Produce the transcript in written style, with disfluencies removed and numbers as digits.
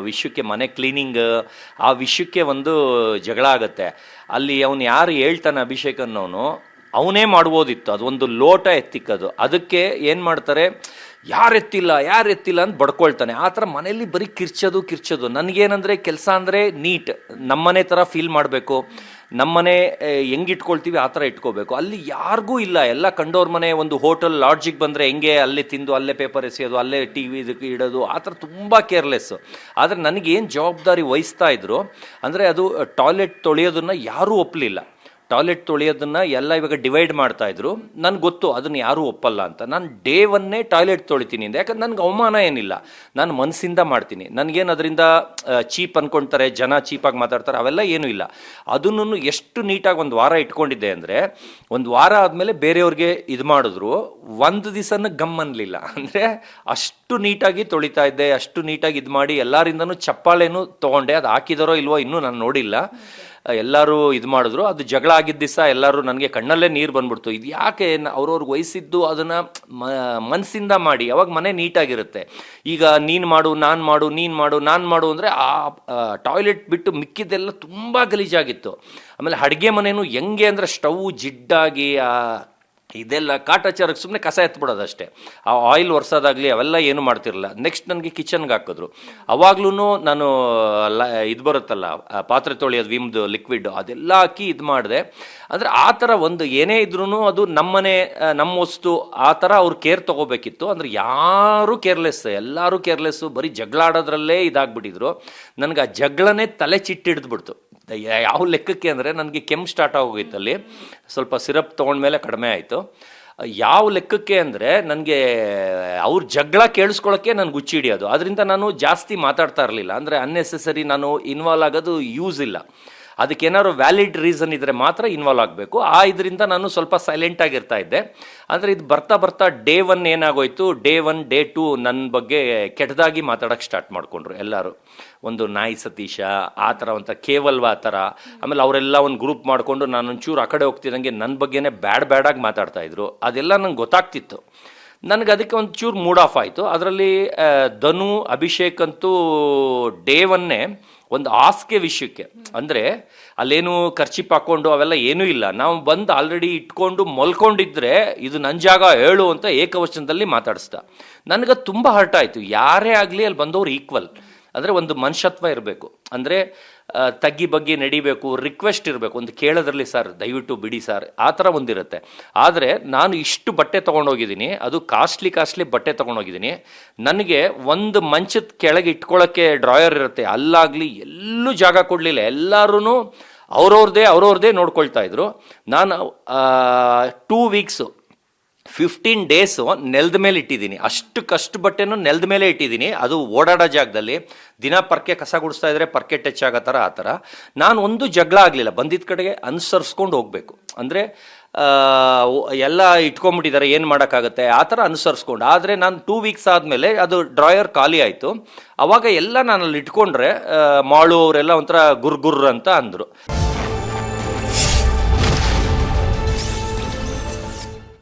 ವಿಷಯಕ್ಕೆ, ಮನೆ ಕ್ಲೀನಿಂಗ್ ಆ ವಿಷಯಕ್ಕೆ ಒಂದು ಜಗಳ ಆಗುತ್ತೆ. ಅಲ್ಲಿ ಅವನು ಯಾರು ಹೇಳ್ತಾನೆ ಅಭಿಷೇಕ್ ಅನ್ನೋನು, ಅವನೇ ಮಾಡ್ಬೋದಿತ್ತು. ಅದು ಒಂದು ಲೋಟ ಎತ್ತಿಕ್ಕದು, ಅದಕ್ಕೆ ಏನು ಮಾಡ್ತಾರೆ, ಯಾರು ಎತ್ತಿಲ್ಲ ಅಂತ ಬಡ್ಕೊಳ್ತಾನೆ. ಆ ಥರ ಮನೇಲಿ ಬರೀ ಕಿರ್ಚೋದು. ನನಗೇನಂದರೆ ಕೆಲಸ ಅಂದರೆ ನೀಟ್, ನಮ್ಮನೆ ಥರ ಫೀಲ್ ಮಾಡಬೇಕು, ನಮ್ಮನೆ ಹೆಂಗೆ ಇಟ್ಕೊಳ್ತೀವಿ ಆ ಥರ ಇಟ್ಕೋಬೇಕು. ಅಲ್ಲಿ ಯಾರಿಗೂ ಇಲ್ಲ, ಎಲ್ಲ ಕಂಡೋರ್ ಮನೆ. ಒಂದು ಹೋಟೆಲ್ ಲಾಡ್ಜಿಗೆ ಬಂದರೆ ಹೆಂಗೆ ಅಲ್ಲೇ ತಿಂದು ಅಲ್ಲೇ ಪೇಪರ್ ಎಸೆಯೋದು, ಅಲ್ಲೇ ಟಿ ವಿ ಇದಕ್ಕೆ ಇಡೋದು, ಆ ಥರ ತುಂಬ ಕೇರ್ಲೆಸ್ಸು. ಆದರೆ ನನಗೇನು ಜವಾಬ್ದಾರಿ ವಹಿಸ್ತಾ ಇದ್ರು ಅಂದರೆ, ಅದು ಟಾಯ್ಲೆಟ್ ತೊಳೆಯೋದನ್ನು ಯಾರೂ ಒಪ್ಪಲಿಲ್ಲ. ಟಾಯ್ಲೆಟ್ ತೊಳೆಯೋದನ್ನು ಎಲ್ಲ ಇವಾಗ ಡಿವೈಡ್ ಮಾಡ್ತಾಯಿದ್ರು. ನನಗೆ ಗೊತ್ತು ಅದನ್ನು ಯಾರೂ ಒಪ್ಪಲ್ಲ ಅಂತ. ನಾನು ಡೇ ಒನ್ನೇ ಟಾಯ್ಲೆಟ್ ತೊಳಿತೀನಿ ಅಂತ, ಯಾಕಂದ್ರೆ ನನಗೆ ಅವಮಾನ ಏನಿಲ್ಲ, ನಾನು ಮನಸ್ಸಿಂದ ಮಾಡ್ತೀನಿ. ನನಗೇನು ಅದರಿಂದ ಚೀಪ್ ಅಂದ್ಕೊಳ್ತಾರೆ ಜನ, ಚೀಪಾಗಿ ಮಾತಾಡ್ತಾರೆ, ಅವೆಲ್ಲ ಏನೂ ಇಲ್ಲ. ಅದನ್ನು ಎಷ್ಟು ನೀಟಾಗಿ ಒಂದು ವಾರ ಇಟ್ಕೊಂಡಿದ್ದೆ ಅಂದರೆ, ಒಂದು ವಾರ ಆದಮೇಲೆ ಬೇರೆಯವ್ರಿಗೆ ಇದು ಮಾಡಿದ್ರು, ಒಂದು ದಿವಸನ ಗಮ್ ಅನ್ನಲಿಲ್ಲ. ಅಂದರೆ ಅಷ್ಟು ನೀಟಾಗಿ ತೊಳಿತಾ ಇದ್ದೆ, ಅಷ್ಟು ನೀಟಾಗಿ ಇದು ಮಾಡಿ ಎಲ್ಲರಿಂದನೂ ಚಪ್ಪಾಳೆನೂ ತೊಗೊಂಡೆ. ಅದು ಹಾಕಿದಾರೋ ಇಲ್ವೋ ಇನ್ನೂ ನಾನು ನೋಡಿಲ್ಲ. ಎಲ್ಲರೂ ಇದು ಮಾಡಿದ್ರು. ಅದು ಜಗಳ ಆಗಿದ್ದ ದಿವಸ ಎಲ್ಲರೂ ನನಗೆ ಕಣ್ಣಲ್ಲೇ ನೀರು ಬಂದ್ಬಿಡ್ತು. ಇದು ಯಾಕೆ ಅವ್ರವ್ರಿಗೆ ವಹಿಸಿದ್ದು ಅದನ್ನು ಮನಸ್ಸಿಂದ ಮಾಡಿ, ಅವಾಗ ಮನೆ ನೀಟಾಗಿರುತ್ತೆ. ಈಗ ನೀನು ಮಾಡು ನಾನು ಮಾಡು ಅಂದರೆ ಆ ಟಾಯ್ಲೆಟ್ ಬಿಟ್ಟು ಮಿಕ್ಕಿದ್ದೆಲ್ಲ ತುಂಬ ಗಲೀಜಾಗಿತ್ತು. ಆಮೇಲೆ ಅಡುಗೆ ಮನೆಯೂ ಹೆಂಗೆ ಅಂದರೆ ಸ್ಟವ್ ಜಿಡ್ಡಾಗಿ ಇದೆಲ್ಲ ಕಾಟಾಚಾರಕ್ಕೆ ಸುಮ್ಮನೆ ಕಸ ಎತ್ಬಿಡೋದು ಅಷ್ಟೇ. ಆ ಆಯಿಲ್ ಒರೆಸೋದಾಗಲಿ ಅವೆಲ್ಲ ಏನು ಮಾಡ್ತಿರಲಿಲ್ಲ. ನೆಕ್ಸ್ಟ್ ನನಗೆ ಕಿಚನ್ಗೆ ಹಾಕಿದ್ರು. ಅವಾಗ್ಲೂ ನಾನು ಇದು ಬರುತ್ತಲ್ಲ ಪಾತ್ರೆ ತೊಳೆಯೋದು ವಿಮ್ದು ಲಿಕ್ವಿಡ್, ಅದೆಲ್ಲ ಹಾಕಿ ಇದು ಮಾಡಿದೆ. ಅಂದರೆ ಆ ಥರ ಒಂದು ಏನೇ ಇದ್ರೂ ಅದು ನಮ್ಮನೆ ನಮ್ಮ ವಸ್ತು ಆ ಥರ ಅವ್ರು ಕೇರ್ ತೊಗೋಬೇಕಿತ್ತು. ಅಂದರೆ ಯಾರೂ ಕೇರ್ಲೆಸ್, ಎಲ್ಲರೂ ಕೇರ್ಲೆಸ್ಸು, ಬರೀ ಜಗಳ ಆಡೋದ್ರಲ್ಲೇ ಇದಾಗ್ಬಿಟ್ಟಿದ್ರು. ನನಗೆ ಆ ಜಗಳನೇ ತಲೆ ಚಿಟ್ಟಿಡ್ದುಬಿಡ್ತು. ಯಾವ ಲೆಕ್ಕಕ್ಕೆ ಅಂದರೆ, ನನಗೆ ಕೆಮ್ಮು ಸ್ಟಾರ್ಟ್ ಆಗೋಗಿತ್ತು. ಅಲ್ಲಿ ಸ್ವಲ್ಪ ಸಿರಪ್ ತೊಗೊಂಡ್ಮೇಲೆ ಕಡಿಮೆ ಆಯಿತು. ಯಾವ ಲೆಕ್ಕಕ್ಕೆ ಅಂದರೆ, ನನಗೆ ಅವ್ರ ಜಗಳ ಕೇಳಿಸ್ಕೊಳ್ಳೋಕ್ಕೆ ನನಗೆ ಹುಚ್ಚು ಹಿಡಿಯೋದು. ಅದರಿಂದ ನಾನು ಜಾಸ್ತಿ ಮಾತಾಡ್ತಾ ಇರಲಿಲ್ಲ. ಅಂದರೆ ಅನ್ನೆಸೆಸರಿ ನಾನು ಇನ್ವಾಲ್ವ್ ಆಗೋದು ಯೂಸ್ ಇಲ್ಲ. ಅದಕ್ಕೇನಾದ್ರು ವ್ಯಾಲಿಡ್ ರೀಸನ್ ಇದ್ದರೆ ಮಾತ್ರ ಇನ್ವಾಲ್ವ್ ಆಗಬೇಕು. ಇದರಿಂದ ನಾನು ಸ್ವಲ್ಪ ಸೈಲೆಂಟಾಗಿರ್ತಾ ಇದ್ದೆ. ಆದರೆ ಇದು ಬರ್ತಾ ಡೇ ಒನ್ ಏನಾಗೋಯ್ತು, ಡೇ 1 ಡೇ 2 ನನ್ನ ಬಗ್ಗೆ ಕೆಟ್ಟದಾಗಿ ಮಾತಾಡೋಕ್ಕೆ ಸ್ಟಾರ್ಟ್ ಮಾಡಿಕೊಂಡ್ರು ಎಲ್ಲರೂ. ಒಂದು ನಾಯಿ ಸತೀಶ ಆ ಥರ, ಒಂಥರ ಕೇವಲ್ವ ಆ ಥರ. ಆಮೇಲೆ ಅವರೆಲ್ಲ ಒಂದು ಗ್ರೂಪ್ ಮಾಡಿಕೊಂಡು ನಾನು ಒಂಚೂರು ಆ ಕಡೆ ಹೋಗ್ತಿದ್ದಂಗೆ ನನ್ನ ಬಗ್ಗೆನೇ ಬ್ಯಾಡಾಗಿ ಮಾತಾಡ್ತಾಯಿದ್ರು. ಅದೆಲ್ಲ ನಂಗೆ ಗೊತ್ತಾಗ್ತಿತ್ತು. ನನಗೆ ಅದಕ್ಕೆ ಒಂದು ಚೂರು ಮೂಡ್ ಆಫ್ ಆಯಿತು. ಅದರಲ್ಲಿ ಧನು, ಅಭಿಷೇಕ್ ಅಂತೂ ಡೇ ಒನ್ನೇ ಒಂದು ಹಾಸಿಗೆ ವಿಷಯಕ್ಕೆ, ಅಂದರೆ ಅಲ್ಲೇನು ಖರ್ಚಿಪ್ ಹಾಕ್ಕೊಂಡು ಅವೆಲ್ಲ ಏನೂ ಇಲ್ಲ, ನಾವು ಬಂದು ಆಲ್ರೆಡಿ ಇಟ್ಕೊಂಡು ಮಲ್ಕೊಂಡಿದ್ರೆ ಇದು ನನ್ನ ಜಾಗ ಹೇಳು ಅಂತ ಏಕವಚನದಲ್ಲಿ ಮಾತಾಡಿಸ್ದ. ನನಗದು ತುಂಬ ಹರ್ಟ್ ಆಯಿತು. ಯಾರೇ ಆಗಲಿ ಅಲ್ಲಿ ಬಂದವರು ಈಕ್ವಲ್, ಅಂದರೆ ಒಂದು ಮನುಷ್ಯತ್ವ ಇರಬೇಕು. ಅಂದರೆ ತಗ್ಗಿ ಬಗ್ಗೆ ನಡಿಬೇಕು, ರಿಕ್ವೆಸ್ಟ್ ಇರಬೇಕು, ಒಂದು ಕೇಳೋದ್ರಲ್ಲಿ ಸರ್ ದಯವಿಟ್ಟು ಬಿಡಿ ಸರ್ ಆ ಥರ ಒಂದಿರುತ್ತೆ. ಆದರೆ ನಾನು ಇಷ್ಟು ಬಟ್ಟೆ ತೊಗೊಂಡೋಗಿದ್ದೀನಿ, ಅದು ಕಾಸ್ಟ್ಲಿ ಬಟ್ಟೆ ತೊಗೊಂಡೋಗಿದ್ದೀನಿ. ನನಗೆ ಒಂದು ಮಂಚದ ಕೆಳಗೆ ಇಟ್ಕೊಳ್ಳೋಕ್ಕೆ ಡ್ರಾಯರ್ ಇರುತ್ತೆ, ಅಲ್ಲಾಗಲಿ ಎಲ್ಲೂ ಜಾಗ ಕೊಡಲಿಲ್ಲ. ಎಲ್ಲರೂ ಅವ್ರವ್ರದ್ದೇ ನೋಡ್ಕೊಳ್ತಾ ಇದ್ರು. ನಾನು 2 ವೀಕ್ಸು 15 ಡೇಸು ನೆಲದ ಮೇಲೆ ಇಟ್ಟಿದ್ದೀನಿ. ಅಷ್ಟು ಬಟ್ಟೆನೂ ನೆಲದ ಮೇಲೆ ಇಟ್ಟಿದ್ದೀನಿ. ಅದು ಓಡಾಡೋ ಜಾಗದಲ್ಲಿ ದಿನ ಪರ್ಕೆ ಕಸ ಗುಡಿಸ್ತಾ ಇದ್ರೆ ಪರ್ಕೆ ಟಚ್ ಆಗೋ ಥರ, ಆ ಥರ. ನಾನು ಒಂದು ಜಗಳ ಆಗಲಿಲ್ಲ, ಬಂದಿದ್ದ ಕಡೆಗೆ ಅನುಸರಿಸ್ಕೊಂಡು ಹೋಗಬೇಕು. ಅಂದರೆ ಎಲ್ಲ ಇಟ್ಕೊಂಡ್ಬಿಟ್ಟಿದ್ದಾರೆ, ಏನು ಮಾಡೋಕ್ಕಾಗುತ್ತೆ, ಆ ಥರ ಅನುಸರಿಸ್ಕೊಂಡು. ಆದರೆ ನಾನು 2 ವೀಕ್ಸ್ ಆದಮೇಲೆ ಅದು ಡ್ರಾಯರ್ ಖಾಲಿ ಆಯಿತು. ಆವಾಗ ಎಲ್ಲ ನಾನು ಅಲ್ಲಿ ಇಟ್ಕೊಂಡ್ರೆ ಮಾಳು ಅವರೆಲ್ಲ ಒಂಥರ ಗುರ್ಗುರ್ ಅಂತ ಅಂದರು.